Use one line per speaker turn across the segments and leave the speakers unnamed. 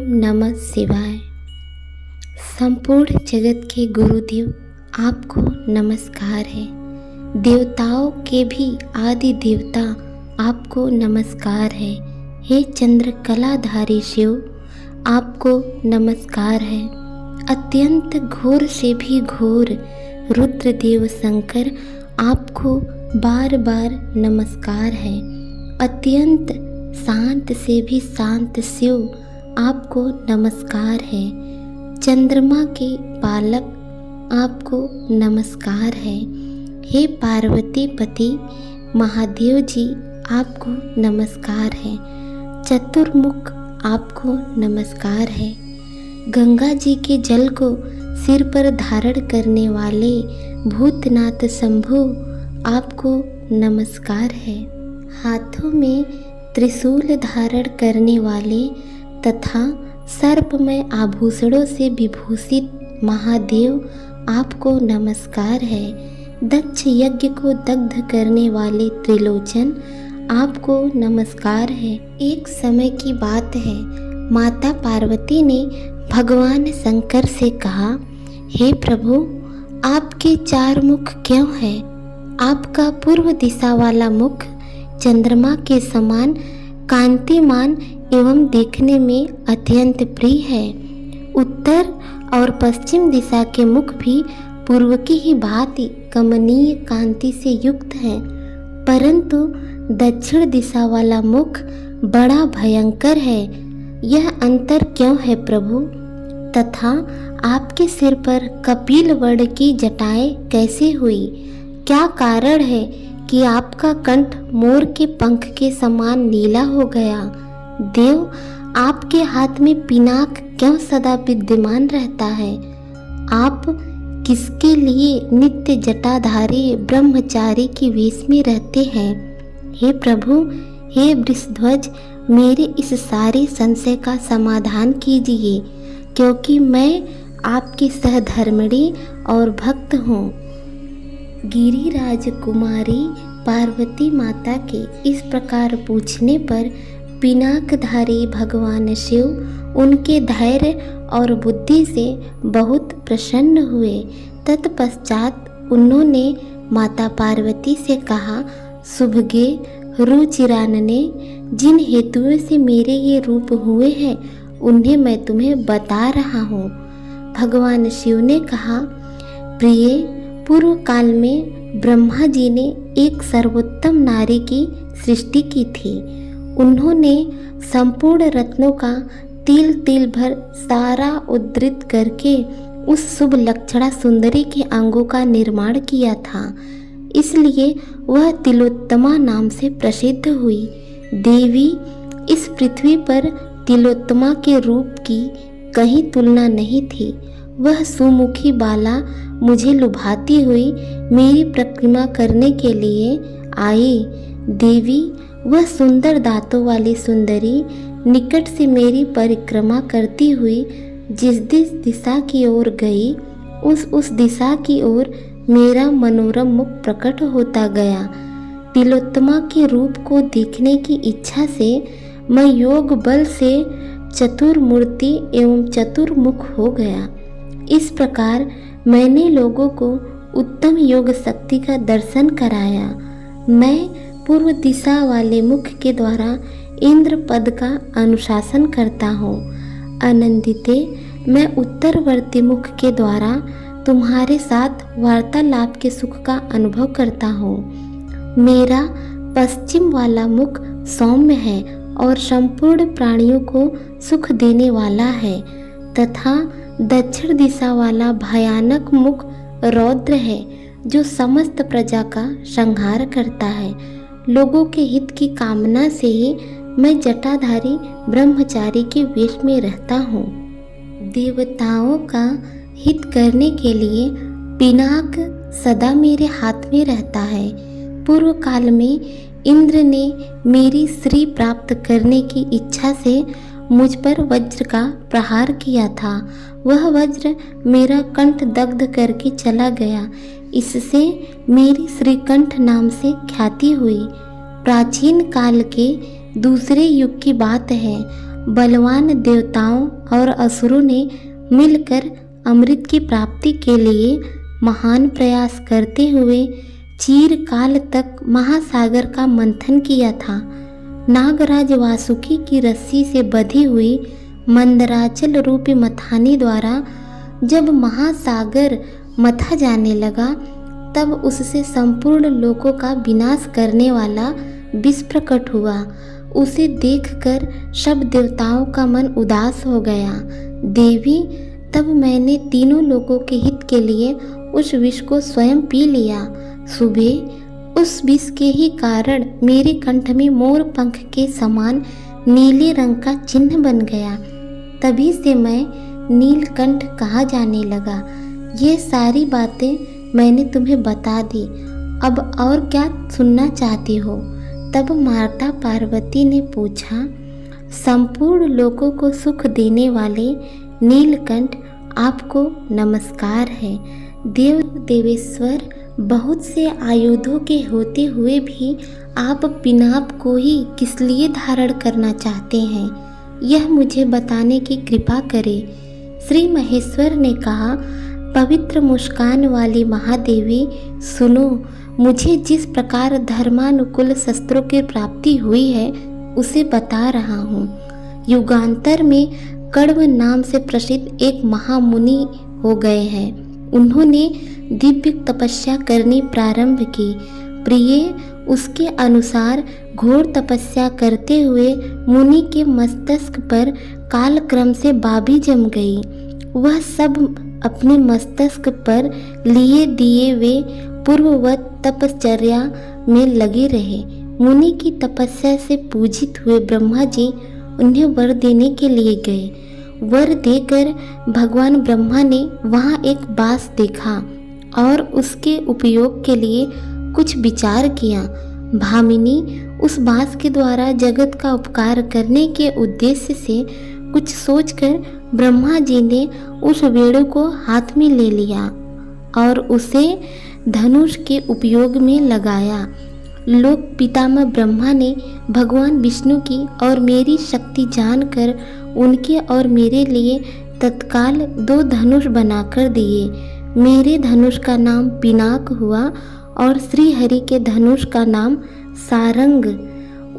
नमः शिवाय। संपूर्ण जगत के गुरुदेव आपको नमस्कार है। देवताओं के भी आदि देवता आपको नमस्कार है। हे चंद्र कलाधारी शिव आपको नमस्कार है। अत्यंत घोर से भी घोर रुद्रदेव शंकर आपको बार बार नमस्कार है। अत्यंत शांत से भी शांत शिव आपको नमस्कार है। चंद्रमा के पालक आपको नमस्कार है। हे पार्वती पति महादेव जी आपको नमस्कार है। चतुर्मुख आपको नमस्कार है। गंगा जी के जल को सिर पर धारण करने वाले भूतनाथ शंभु आपको नमस्कार है। हाथों में त्रिशूल धारण करने वाले तथा सर्पमय आभूषणों से विभूषित महादेव आपको नमस्कार है। दक्ष यज्ञ को दग्ध करने वाले त्रिलोचन आपको नमस्कार है। एक समय की बात है, माता पार्वती ने भगवान शंकर से कहा, हे प्रभु आपके 4 मुख क्यों है? आपका पूर्व दिशा वाला मुख चंद्रमा के समान कांतिमान एवं देखने में अत्यंत प्रिय है। उत्तर और पश्चिम दिशा के मुख भी पूर्व की ही भांति कमनीय कांति से युक्त है, परंतु दक्षिण दिशा वाला मुख बड़ा भयंकर है। यह अंतर क्यों है प्रभु? तथा आपके सिर पर कपिल वर्ण की जटाएं कैसे हुई? क्या कारण है कि आपका कंठ मोर के पंख के समान नीला हो गया? देव आपके हाथ में पिनाक क्यों सदा विद्यमान रहता है? आप किसके लिए नित्य जटाधारी ब्रह्मचारी की वेश में रहते हैं? हे प्रभु, हे वृषध्वज, मेरे इस सारे संशय का समाधान कीजिए, क्योंकि मैं आपकी सहधर्मिणी और भक्त हूँ। गिरिराज कुमारी पार्वती माता के इस प्रकार पूछने पर पिनाकधारी भगवान शिव उनके धैर्य और बुद्धि से बहुत प्रसन्न हुए। तत्पश्चात उन्होंने माता पार्वती से कहा, शुभगे रुचिरानने, जिन हेतुओं से मेरे ये रूप हुए हैं उन्हें मैं तुम्हें बता रहा हूँ। भगवान शिव ने कहा, प्रिय, पूर्व काल में ब्रह्मा जी ने एक सर्वोत्तम नारी की सृष्टि की थी। उन्होंने संपूर्ण रत्नों का तिल तिल भर सारा उद्धृत करके उस शुभ लक्षणा सुंदरी के अंगों का निर्माण किया था, इसलिए वह तिलोत्तमा नाम से प्रसिद्ध हुई। देवी, इस पृथ्वी पर तिलोत्तमा के रूप की कहीं तुलना नहीं थी। वह सुमुखी बाला मुझे लुभाती हुई मेरी परिक्रमा करने के लिए आई। देवी, वह सुंदर दांतों वाली सुंदरी निकट से मेरी परिक्रमा करती हुई जिस दिशा की ओर गई, उस दिशा की ओर मेरा मनोरम मुख प्रकट होता गया। तिलोत्तमा के रूप को देखने की इच्छा से मैं योग बल से चतुर्मूर्ति एवं चतुर्मुख हो गया। इस प्रकार मैंने लोगों को उत्तम योग शक्ति का दर्शन कराया। मैं पूर्व दिशा वाले मुख के द्वारा इंद्र पद का अनुशासन करता हूँ। आनंदिते, मैं उत्तरवर्ती मुख के द्वारा तुम्हारे साथ वार्तालाप के सुख का अनुभव करता हूँ। मेरा पश्चिम वाला मुख सौम्य है और संपूर्ण प्राणियों को सुख देने वाला है, तथा दक्षिण दिशा वाला भयानक मुख रौद्र है, जो समस्त प्रजा का संहार करता है। लोगों के हित की कामना से ही मैं जटाधारी ब्रह्मचारी के वेश में रहता हूँ। देवताओं का हित करने के लिए पिनाक सदा मेरे हाथ में रहता है। पूर्व काल में इंद्र ने मेरी श्री प्राप्त करने की इच्छा से मुझ पर वज्र का प्रहार किया था। वह वज्र मेरा कंठ दग्ध करके चला गया। इससे मेरी श्रीकंठ नाम से ख्याति हुई। प्राचीन काल के दूसरे युग की बात है। बलवान देवताओं और असुरों ने मिलकर अमृत की प्राप्ति के लिए महान प्रयास करते हुए चिरकाल तक महासागर का मंथन किया था। नागराज वासुकी की रस्सी से बंधी हुई मंदराचल रूपी मथानी द्वारा जब महासागर मथा जाने लगा, तब उससे संपूर्ण लोकों का विनाश करने वाला विष प्रकट हुआ। उसे देखकर सब देवताओं का मन उदास हो गया। देवी, तब मैंने तीनों लोकों के हित के लिए उस विष को स्वयं पी लिया। सुबह उस विष के ही कारण मेरे कंठ में मोर पंख के समान नीले रंग का चिन्ह बन गया। तभी से मैं नीलकंठ कहा जाने लगा। ये सारी बातें मैंने तुम्हें बता दी, अब और क्या सुनना चाहती हो? तब माता पार्वती ने पूछा, संपूर्ण लोकों को सुख देने वाले नीलकंठ, आपको नमस्कार है। देव देवेश्वर, बहुत से आयुधों के होते हुए भी आप पिनाक को ही किस लिए धारण करना चाहते हैं, यह मुझे बताने की कृपा करें। श्री महेश्वर ने कहा, पवित्र मुस्कान वाली महादेवी, सुनो, मुझे जिस प्रकार धर्मानुकूल शस्त्रों की प्राप्ति हुई है उसे बता रहा हूँ। युगांतर में कण्व नाम से प्रसिद्ध एक महामुनि हो गए हैं। उन्होंने दिव्य तपस्या करनी प्रारंभ की। प्रिय, उसके अनुसार घोर तपस्या करते हुए मुनि के मस्तक पर कालक्रम से बाबी जम गई। वह सब अपने मस्तक पर लिए दिए वे पूर्ववत तपश्चर्या में लगे रहे। मुनि की तपस्या से पूजित हुए ब्रह्मा जी उन्हें वर देने के लिए गए। वर देकर भगवान ब्रह्मा ने वहाँ एक बांस देखा और उसके उपयोग के लिए कुछ विचार किया। भामिनी, उस बांस के द्वारा जगत का उपकार करने के उद्देश्य से कुछ सोचकर ब्रह्मा जी ने उस वेणु को हाथ में ले लिया और उसे धनुष के उपयोग में लगाया। लोक पितामह ब्रह्मा ने भगवान विष्णु की और मेरी शक्ति जानकर उनके और मेरे लिए तत्काल 2 धनुष बनाकर दिए। मेरे धनुष का नाम पिनाक हुआ और श्री हरि के धनुष का नाम सारंग।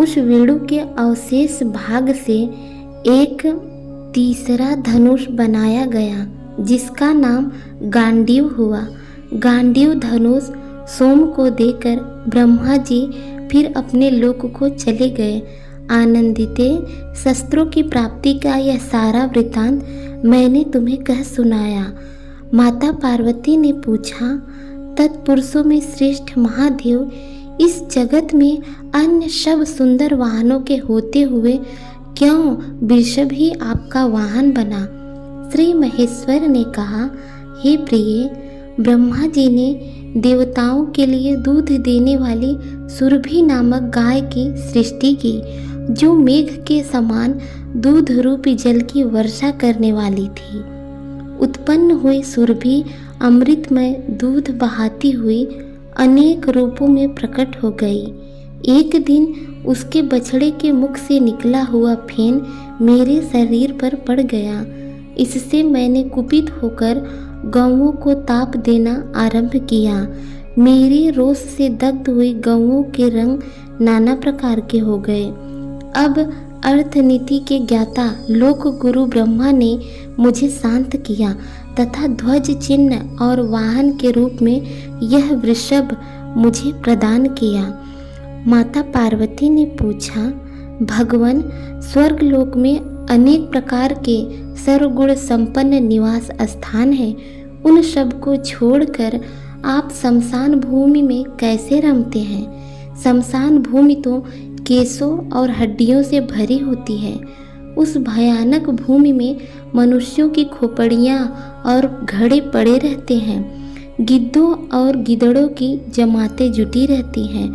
उस वेणु के अवशेष भाग से एक तीसरा धनुष बनाया गया जिसका नाम गांडीव हुआ। गांडीव धनुष सोम को देकर ब्रह्मा जी फिर अपने लोक को चले गए। आनंदिते, शस्त्रों की प्राप्ति का यह सारा वृतांत मैंने तुम्हें कह सुनाया। माता पार्वती ने पूछा, तत्पुरुषों में श्रेष्ठ महादेव, इस जगत में अन्य सब सुंदर वाहनों के होते हुए क्यों वृषभ ही आपका वाहन बना? श्री महेश्वर ने कहा, हे प्रिय, ब्रह्मा जी ने देवताओं के लिए दूध देने वाली सुरभि नामक गाय की सृष्टि की, जो मेघ के समान दूध रूपी जल की वर्षा करने वाली थी। उत्पन्न हुई सुरभि अमृतमय दूध बहाती हुई अनेक रूपों में प्रकट हो गई। एक दिन उसके बछड़े के मुख से निकला हुआ फेन मेरे शरीर पर पड़ गया। इससे मैंने कुपित होकर गौओं को ताप देना आरंभ किया। मेरे रोष से दग्ध हुई गौओं के रंग नाना प्रकार के हो गए। अब अर्थनीति के ज्ञाता लोक गुरु ब्रह्मा ने मुझे शांत किया तथा ध्वज चिन्ह और वाहन के रूप में यह वृषभ मुझे प्रदान किया। माता पार्वती ने पूछा, भगवान, स्वर्गलोक में अनेक प्रकार के सर्वगुण संपन्न निवास स्थान हैं, उन सब को छोड़कर आप शमशान भूमि में कैसे रमते हैं? शमशान भूमि तो केशों और हड्डियों से भरी होती है। उस भयानक भूमि में मनुष्यों की खोपड़ियाँ और घड़े पड़े रहते हैं। गिद्धों और गिदड़ों की जमातें जुटी रहती हैं।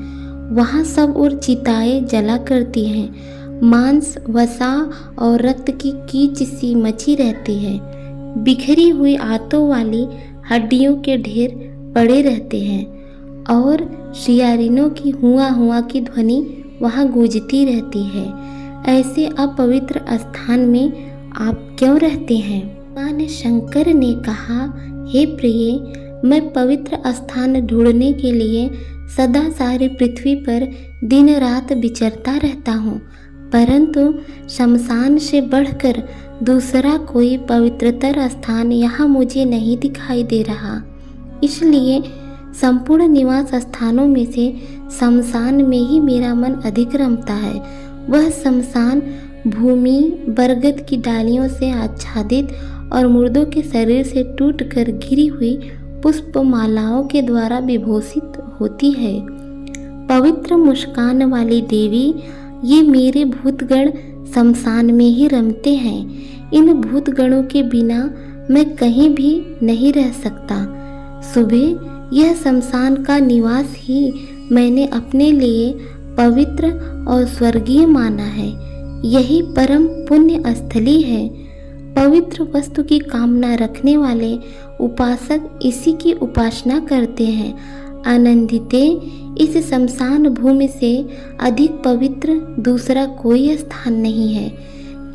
वहाँ सब और चिताएं जला करती हैं। मांस, वसा और रक्त की कीच सी मची रहती है। बिखरी हुई आंतों वाली हड्डियों के ढेर पड़े रहते हैं और शियारिनों की हुआ हुआ की ध्वनि वहाँ गूंजती रहती है। ऐसे अपवित्र स्थान में आप क्यों रहते हैं? भगवान शंकर ने कहा, हे प्रिय, मैं पवित्र स्थान ढूंढने के लिए सदा सारी पृथ्वी पर दिन रात विचरता रहता हूँ, परंतु शमशान से बढ़कर दूसरा कोई पवित्रतर स्थान यहाँ मुझे नहीं दिखाई दे रहा। इसलिए संपूर्ण निवास स्थानों में से शमशान में ही मेरा मन अधिक रमता है। वह शमशान भूमि बरगद की डालियों से आच्छादित और मुर्दों के शरीर से टूटकर गिरी हुई पुष्पमालाओं के द्वारा विभूषित होती है। पवित्र मुस्कान वाली देवी, ये मेरे भूतगण शमशान में ही रमते हैं। इन भूतगणों के बिना मैं कहीं भी नहीं रह सकता। सुबह यह शमशान का निवास ही मैंने अपने लिए पवित्र और स्वर्गीय माना है। यही परम पुण्य स्थली है। पवित्र वस्तु की कामना रखने वाले उपासक इसी की उपासना करते हैं। आनंदिते, इस शमशान भूमि से अधिक पवित्र दूसरा कोई स्थान नहीं है,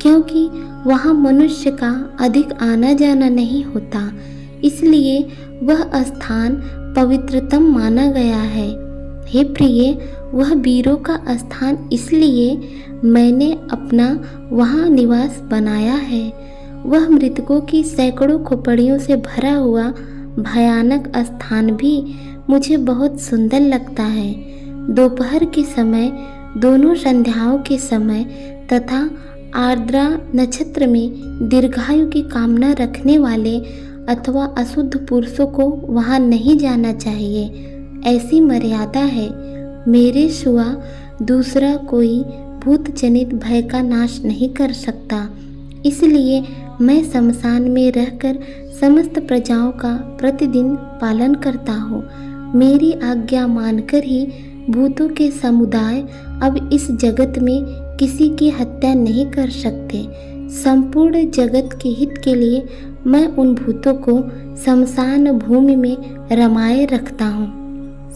क्योंकि वहाँ मनुष्य का अधिक आना जाना नहीं होता, इसलिए वह स्थान पवित्रतम माना गया है। हे प्रिय, वह वीरों का स्थान इसलिए मैंने अपना वहाँ निवास बनाया है। वह मृतकों की सैकड़ों खोपड़ियों से भरा हुआ भयानक स्थान भी मुझे बहुत सुंदर लगता है। दोपहर के समय, दोनों संध्याओं के समय तथा आर्द्रा नक्षत्र में दीर्घायु की कामना रखने वाले अथवा अशुद्ध पुरुषों को वहाँ नहीं जाना चाहिए, ऐसी मर्यादा है। मेरे सिवा दूसरा कोई भूत जनित भय का नाश नहीं कर सकता, इसलिए मैं शमशान में रहकर समस्त प्रजाओं का प्रतिदिन पालन करता हूँ। मेरी आज्ञा मानकर ही भूतों के समुदाय अब इस जगत में किसी की हत्या नहीं कर सकते। संपूर्ण जगत के हित के लिए मैं उन भूतों को शमशान भूमि में रमाए रखता हूँ।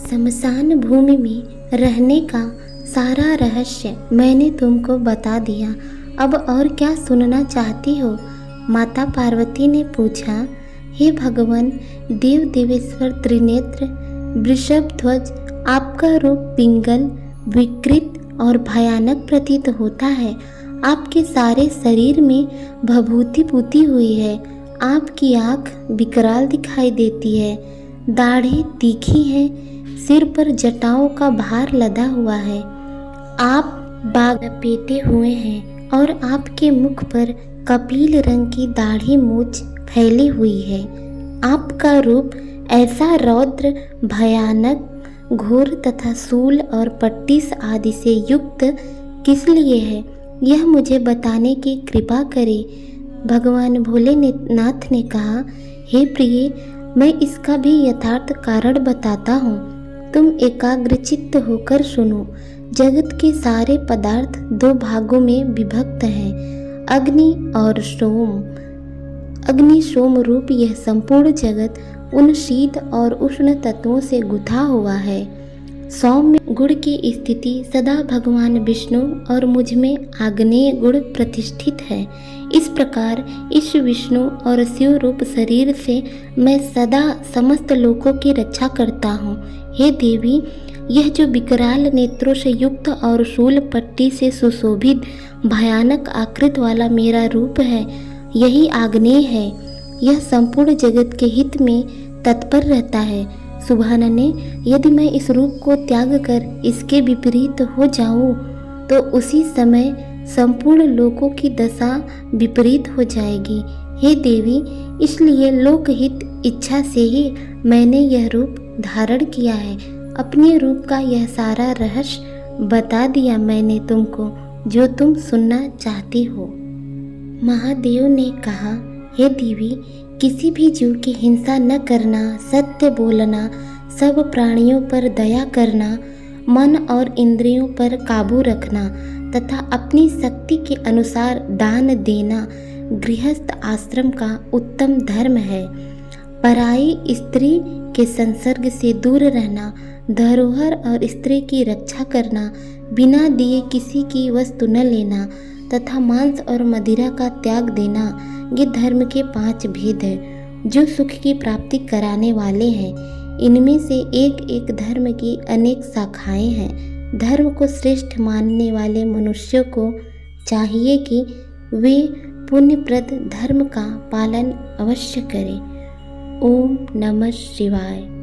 शमशान भूमि में रहने का सारा रहस्य मैंने तुमको बता दिया। अब और क्या सुनना चाहती हो? माता पार्वती ने पूछा। हे भगवान, देव देवेश्वर त्रिनेत्र वृषभ ध्वज, आपका रूप पिंगल, विकृत और भयानक प्रतीत होता है। आपके सारे शरीर में भभूति पुती हुई है। आपकी आँख विकराल दिखाई देती है। दाढ़ी तीखी है। सिर पर जटाओं का भार लदा हुआ है। आप बाग लपेटे हुए हैं और आपके मुख पर कपिल रंग की दाढ़ी मूछ फैली हुई है। आपका रूप ऐसा रौद्र, भयानक, घोर तथा शूल और पट्टिस आदि से युक्त किस लिए है, यह मुझे बताने की कृपा करे। भगवान भोलेनाथ ने कहा, हे प्रिय, मैं इसका भी यथार्थ कारण बताता हूँ। तुम एकाग्रचित्त होकर सुनो। जगत के सारे पदार्थ दो भागों में विभक्त हैं, अग्नि और सोम। अग्नि सोम रूप यह संपूर्ण जगत उन शीत और उष्ण तत्वों से गुथा हुआ है। सौम्य गुण की स्थिति सदा भगवान विष्णु और मुझ में आग्नेय गुण प्रतिष्ठित है। इस प्रकार इस विष्णु और शिव रूप शरीर से मैं सदा समस्त लोकों की रक्षा करता हूँ। हे देवी, यह जो विकराल नेत्रों से युक्त और शूल पट्टी से सुशोभित भयानक आकृति वाला मेरा रूप है, यही आग्नेय है। यह संपूर्ण जगत के हित में तत्पर रहता है। सुभानने, यदि मैं इस रूप को त्याग कर इसके विपरीत हो जाऊं, तो उसी समय संपूर्ण लोकों की दशा विपरीत हो जाएगी। हे देवी, इसलिए लोकहित इच्छा से ही मैंने यह रूप धारण किया है। अपने रूप का यह सारा रहस्य बता दिया मैंने तुमको, जो तुम सुनना चाहती हो। महादेव ने कहा, हे देवी, किसी भी जीव की हिंसा न करना, सत्य बोलना, सब प्राणियों पर दया करना, मन और इंद्रियों पर काबू रखना तथा अपनी शक्ति के अनुसार दान देना गृहस्थ आश्रम का उत्तम धर्म है। पराई स्त्री के संसर्ग से दूर रहना, धरोहर और स्त्री की रक्षा करना, बिना दिए किसी की वस्तु न लेना तथा मांस और मदिरा का त्याग देना, ये धर्म के 5 भेद हैं जो सुख की प्राप्ति कराने वाले हैं। इनमें से एक एक धर्म की अनेक शाखाएं हैं। धर्म को श्रेष्ठ मानने वाले मनुष्यों को चाहिए कि वे पुण्यप्रद धर्म का पालन अवश्य करें। ओम नमः शिवाय।